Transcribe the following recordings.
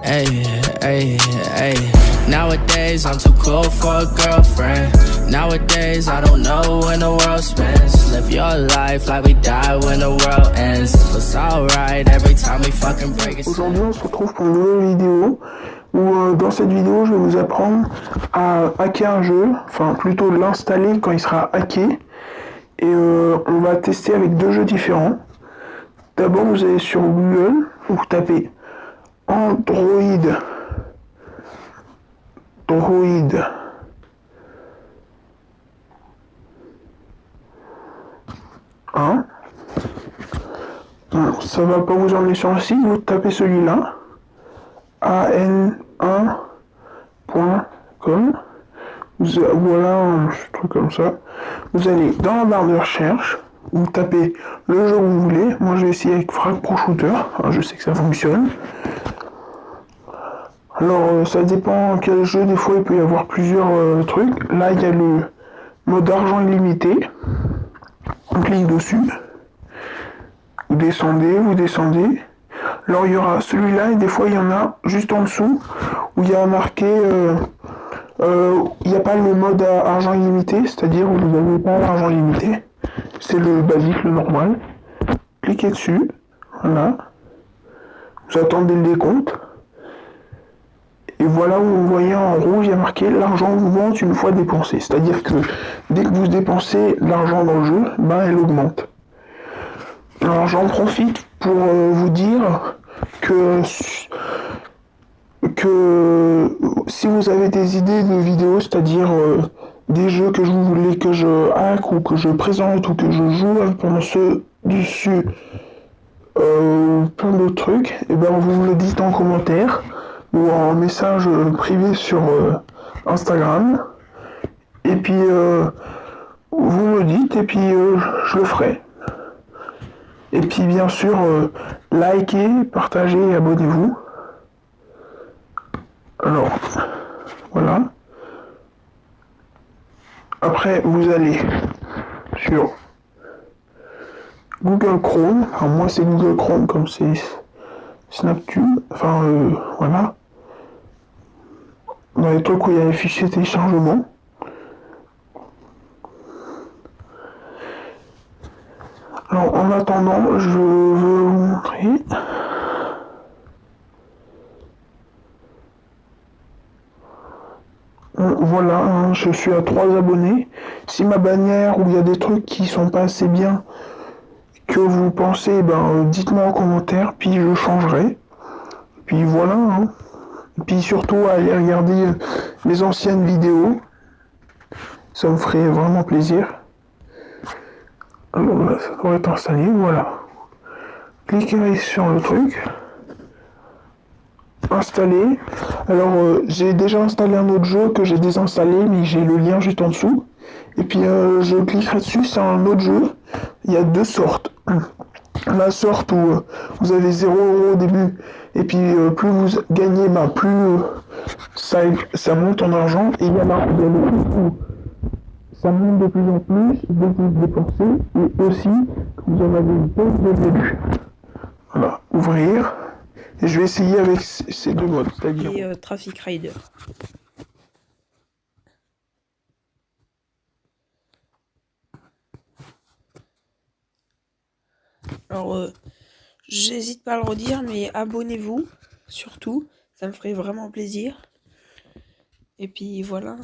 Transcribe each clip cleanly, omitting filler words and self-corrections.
Hey, hey, hey. Nowadays I'm too cool for a girlfriend. Nowadays I don't know when the world spins. Live your life like we die when the world ends. It's alright every time we fucking break it. Aujourd'hui on se retrouve pour une nouvelle vidéo où dans cette vidéo je vais vous apprendre à hacker un jeu, enfin plutôt l'installer quand il sera hacké. Et on va tester avec deux jeux différents. D'abord vous allez sur Google, vous tapez Android 1. Alors, ça va pas vous emmener sur le site, vous tapez celui-là, an1.com. Voilà un truc comme ça. Vous allez dans la barre de recherche, vous tapez le jeu que vous voulez. Moi je vais essayer avec Frag Pro Shooter. Alors, je sais que ça fonctionne. Alors ça dépend quel jeu, des fois il peut y avoir plusieurs trucs. Là il y a le mode argent illimité. On clique dessus. Vous descendez. Alors il y aura celui-là et des fois il y en a juste en dessous où il y a marqué il n'y a pas le mode argent illimité, c'est-à-dire où vous n'avez pas l'argent illimité. C'est le basique, le normal. Cliquez dessus. Voilà. Vous attendez le décompte. Et voilà où vous voyez en rouge, il y a marqué l'argent augmente une fois dépensé. C'est-à-dire que dès que vous dépensez l'argent dans le jeu, ben elle augmente. Alors j'en profite pour vous dire que si vous avez des idées de vidéos, c'est-à-dire des jeux que vous voulez que je hack ou que je présente ou que je joue pendant ce dessus, plein d'autres trucs, et ben vous me le dites en commentaire ou en message privé sur Instagram. Et puis vous me dites et puis je le ferai. Et puis bien sûr, likez, partagez et abonnez-vous. Alors, voilà. Après, vous allez sur Google Chrome. Alors moi, c'est Google Chrome comme c'est SnapTube. Enfin, voilà. Dans les trucs où il y a les fichiers téléchargement. Alors, en attendant, je veux vous montrer. Voilà, hein, je suis à 3 abonnés. Si ma bannière ou il y a des trucs qui sont pas assez bien que vous pensez, ben dites-moi en commentaire, puis je changerai. Puis voilà, hein. Puis surtout allez regarder mes anciennes vidéos. Ça me ferait vraiment plaisir. Alors là, ça doit être installé, voilà. Cliquez sur le truc. Installer. Alors j'ai déjà installé un autre jeu que j'ai désinstallé, mais j'ai le lien juste en dessous. Et puis je cliquerai dessus, c'est un autre jeu. Il y a deux sortes. La sorte où vous avez 0 € au début, et puis plus vous gagnez, ben, plus ça monte en argent. Et il y a là où ça monte de plus en plus dès que vous dépensez, et aussi vous en avez une pause dès le début. Voilà, ouvrir. Et je vais essayer avec ces deux modes, c'est-à-dire Traffic Rider. Alors, j'hésite pas à le redire, mais abonnez-vous, surtout, ça me ferait vraiment plaisir. Et puis voilà.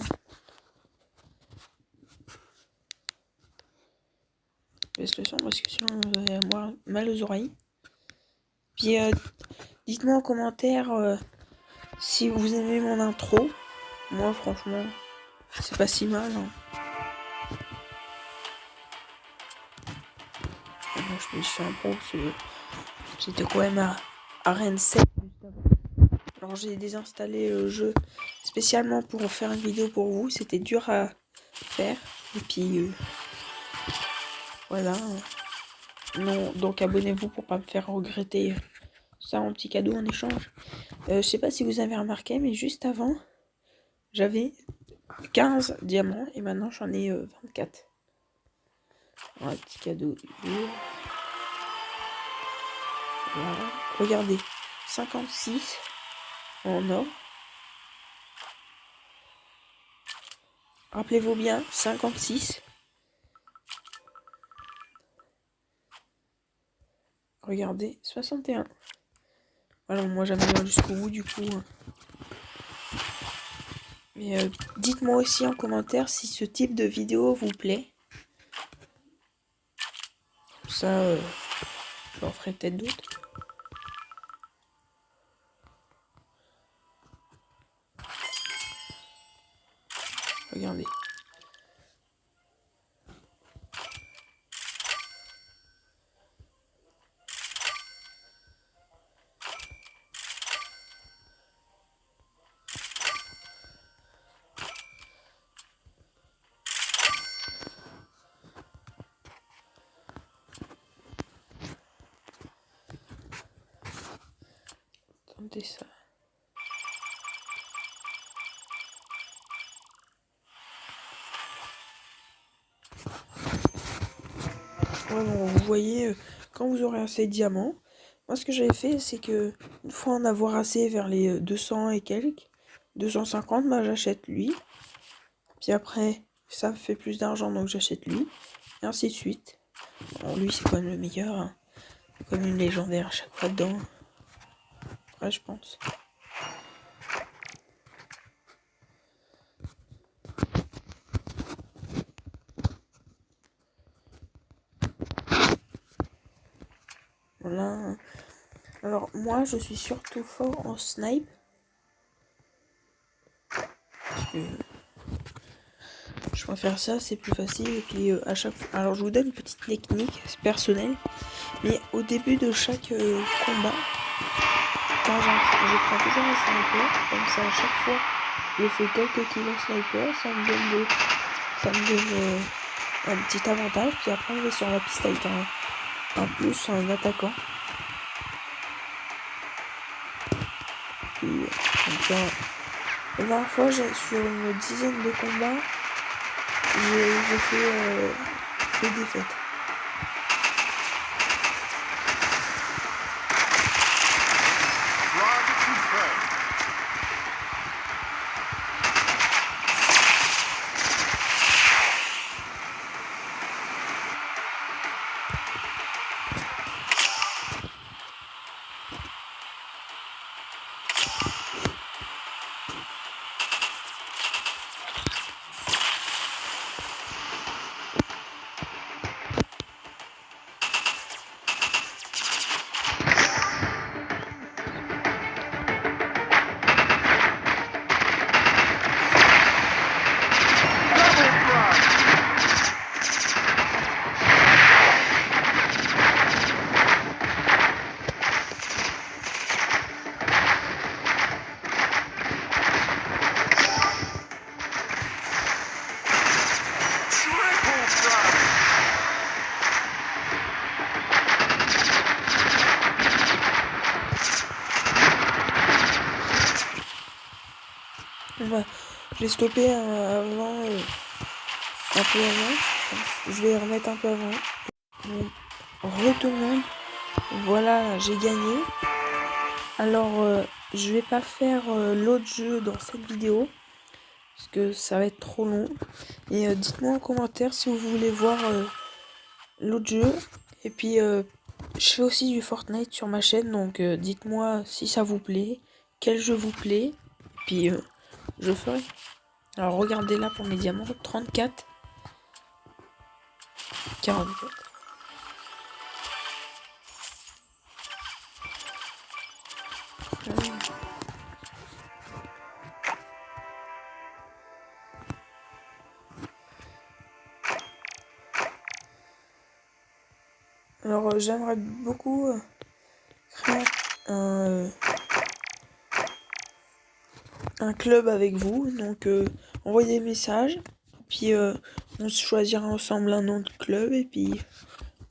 Je laisse le son parce que sinon vous allez avoir mal aux oreilles. Puis dites-moi en commentaire si vous aimez mon intro. Moi franchement, c'est pas si mal. Hein. Moi, je me suis un pro parce que j'étais quand même à Rennes 7 juste avant. Alors j'ai désinstallé le jeu spécialement pour faire une vidéo pour vous. C'était dur à faire. Et puis voilà. Non, donc abonnez-vous pour pas me faire regretter ça en petit cadeau en échange. Je sais pas si vous avez remarqué, mais juste avant, j'avais 15 diamants et maintenant j'en ai 24. Voilà, petit cadeau. Voilà. Regardez, 56. en or. Rappelez-vous bien, 56. Regardez, 61. Voilà, moi j'améliore jusqu'au bout du coup. Mais dites-moi aussi en commentaire si ce type de vidéo vous plaît. Comme ça, j'en ferai peut-être d'autres. Regardez. Attendez ça. Ouais, bon, vous voyez, quand vous aurez assez de diamants, moi ce que j'avais fait, c'est que une fois en avoir assez vers les 200 et quelques, 250, bah j'achète lui. Puis après, ça me fait plus d'argent, donc j'achète lui. Et ainsi de suite. Bon, lui, c'est quand même le meilleur. Hein. Comme une légendaire à chaque fois dedans. Ouais, je pense. Voilà. Alors, moi, je suis surtout fort en snipe. Parce que je préfère ça, c'est plus facile. Et puis, à chaque fois... Alors, je vous donne une petite technique personnelle. Mais au début de chaque combat, quand je prends toujours un sniper. Comme ça, à chaque fois, je fais quelques kills au sniper. Ça me donne un petit avantage. Puis après, on est sur la piste avec un plus, un attaquant. Puis, comme ça, la dernière fois, sur une dizaine de combats, j'ai fait 2 défaites. Bah, je l'ai stoppé avant, un peu avant. Je vais remettre un peu avant. Bon, retournons. Voilà, j'ai gagné. Alors, je vais pas faire l'autre jeu dans cette vidéo. Parce que ça va être trop long. Et dites-moi en commentaire si vous voulez voir l'autre jeu. Et puis, je fais aussi du Fortnite sur ma chaîne. Donc, dites-moi si ça vous plaît. Quel jeu vous plaît. Et puis, je ferai. Alors regardez là pour mes diamants, 34, 44. Alors j'aimerais beaucoup créer un club avec vous, donc envoyez des messages, puis on se choisira ensemble un nom de club, et puis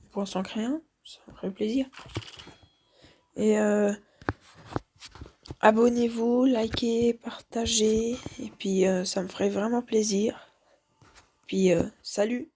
on pourra s'en créer un, ça me ferait plaisir. Et abonnez-vous, likez, partagez, et puis ça me ferait vraiment plaisir. Puis salut!